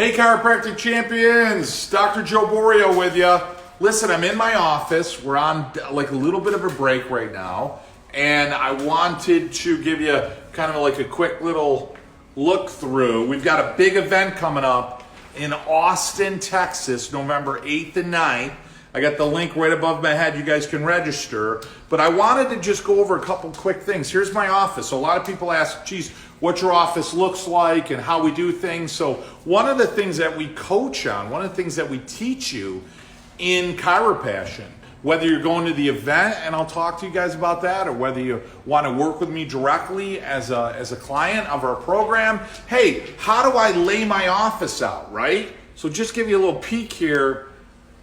Hey chiropractic champions, Dr. Joe Borio with you. Listen, I'm in my office. We're on like a little bit of a break right now, and I wanted to give you kind of like a quick little look through. We've got a big event coming up in Austin, Texas, November 8th and 9th. I got the link right above my head. You guys can register. But I wanted to just go over a couple quick things. Here's my office. So a lot of people ask, geez, what your office looks like and how we do things. So one of the things that we coach on, one of the things that we teach you in Chiropassion, whether you're going to the event, and I'll talk to you guys about that, or whether you want to work with me directly as a client of our program, hey, how do I lay my office out, right? So just give you a little peek here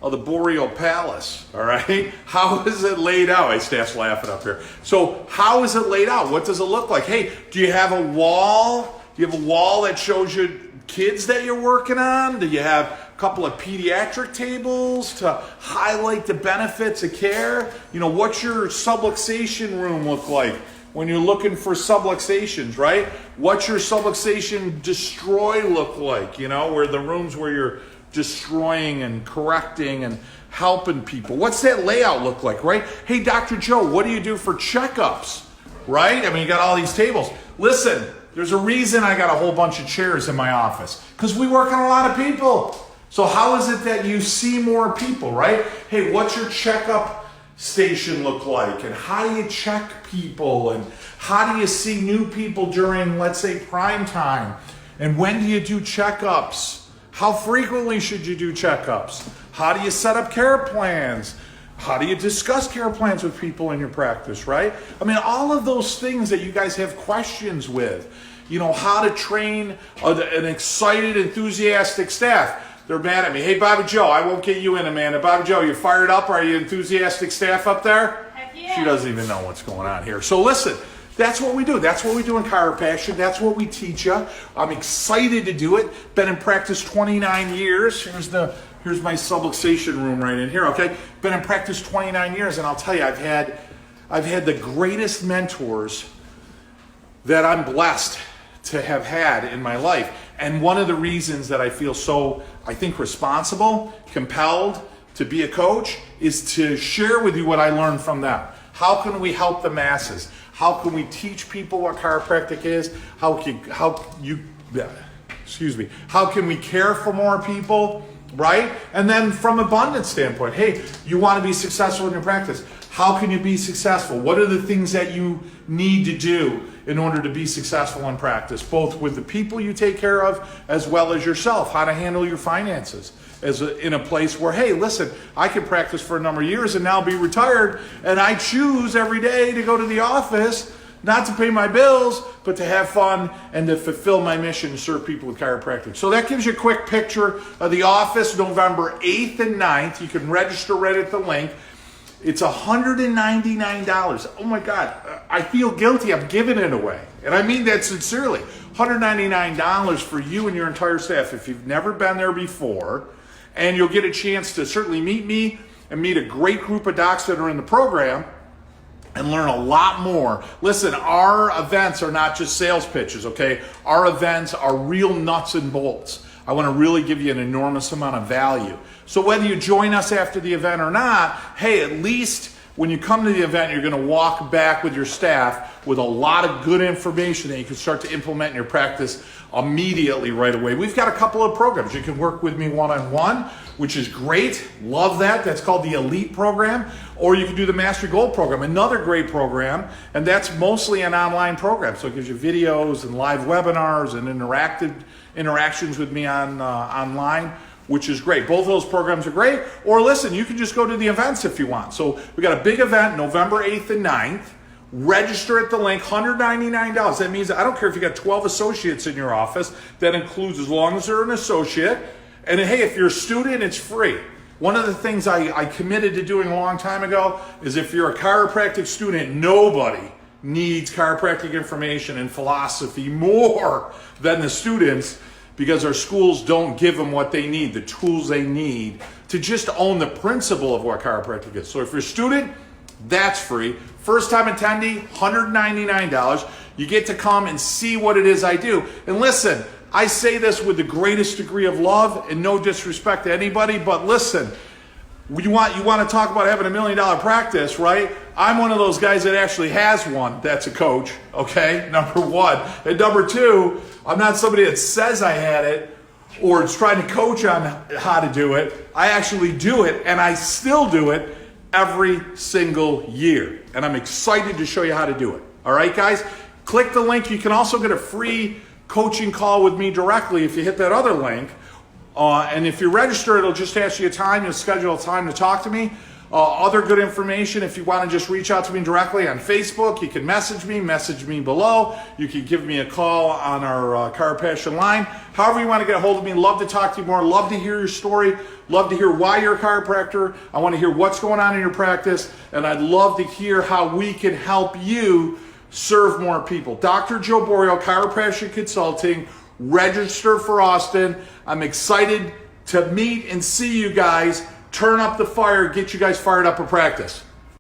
of the Borio Palace, all right? How is it laid out? I staff's laughing up here. So how is it laid out? What does it look like? Hey, do you have a wall? Do you have a wall that shows you kids that you're working on? Do you have a couple of pediatric tables to highlight the benefits of care? You know, what's your subluxation room look like when you're looking for subluxations, right? What's your subluxation destroy look like? You know, where the rooms where you're destroying and correcting and helping people. What's that layout look like, right? Hey, Dr. Joe, what do you do for checkups, right? I mean, you got all these tables. Listen, there's a reason I got a whole bunch of chairs in my office, because we work on a lot of people. So how is it that you see more people, right? Hey, what's your checkup station look like? And how do you check people? And how do you see new people during, let's say, prime time? And when do you do checkups? How frequently should you do checkups? How do you set up care plans? How do you discuss care plans with people in your practice, right? I mean, all of those things that you guys have questions with. You know, how to train an excited, enthusiastic staff. They're mad at me. Hey, Bobby Joe, I won't get you in, Amanda. Bobby Joe, you fired up? Are you enthusiastic staff up there? Heck yeah. She doesn't even know what's going on here. So listen. That's what we do. That's what we do in Chiropassion. That's what we teach you. I'm excited to do it. Been in practice 29 years. Here's my subluxation room right in here, okay? Been in practice 29 years, and I'll tell you, I've had the greatest mentors that I'm blessed to have had in my life. And one of the reasons that I feel so, I think, responsible, compelled to be a coach is to share with you what I learned from them. How can we help the masses? How can we teach people what chiropractic is? How can we care for more people, right? And then from abundance standpoint, hey, you want to be successful in your practice. How can you be successful? What are the things that you need to do in order to be successful in practice, both with the people you take care of as well as yourself? How to handle your finances in a place where, hey, listen, I can practice for a number of years and now be retired, and I choose every day to go to the office, not to pay my bills, but to have fun and to fulfill my mission to serve people with chiropractic. So that gives you a quick picture of the office, November 8th and 9th. You can register right at the link. It's $199. Oh my God, I feel guilty. I'm giving it away. And I mean that sincerely. $199 for you and your entire staff if you've never been there before. And you'll get a chance to certainly meet me and meet a great group of docs that are in the program and learn a lot more. Listen, our events are not just sales pitches, okay? Our events are real nuts and bolts. I want to really give you an enormous amount of value. So whether you join us after the event or not, hey, at least when you come to the event, you're going to walk back with your staff with a lot of good information that you can start to implement in your practice immediately right away. We've got a couple of programs. You can work with me one-on-one, which is great. Love that. That's called the Elite program. Or you can do the Master Gold program, another great program, and that's mostly an online program. So it gives you videos and live webinars and interactions with me online, which is great. Both of those programs are great. Or listen, you can just go to the events if you want. So we got a big event November 8th and 9th. Register at the link, $199. That means I don't care if you got 12 associates in your office. That includes as long as they're an associate. And hey, if you're a student, it's free. One of the things I committed to doing a long time ago is if you're a chiropractic student, nobody needs chiropractic information and philosophy more than the students, because our schools don't give them what they need, the tools they need to just own the principle of what chiropractic is. So if you're a student, that's free. First time attendee, $199. You get to come and see what it is I do. And listen, I say this with the greatest degree of love and no disrespect to anybody, but listen, you want to talk about having $1 million practice, right? I'm one of those guys that actually has one that's a coach, okay? Number one. And number two, I'm not somebody that says I had it or is trying to coach on how to do it. I actually do it, and I still do it every single year. And I'm excited to show you how to do it. All right, guys? Click the link. You can also get a free coaching call with me directly if you hit that other link. And if you register, it'll just ask you a time. You'll schedule a time to talk to me. Other good information, if you want to just reach out to me directly on Facebook, you can message me below. You can give me a call on our Chiropassion line. However you want to get a hold of me, love to talk to you more. Love to hear your story. Love to hear why you're a chiropractor. I want to hear what's going on in your practice. And I'd love to hear how we can help you serve more people. Dr. Joe Borio, Chiropassion Consulting. Register for Austin. I'm excited to meet and see you guys. Turn up the fire, get you guys fired up for practice.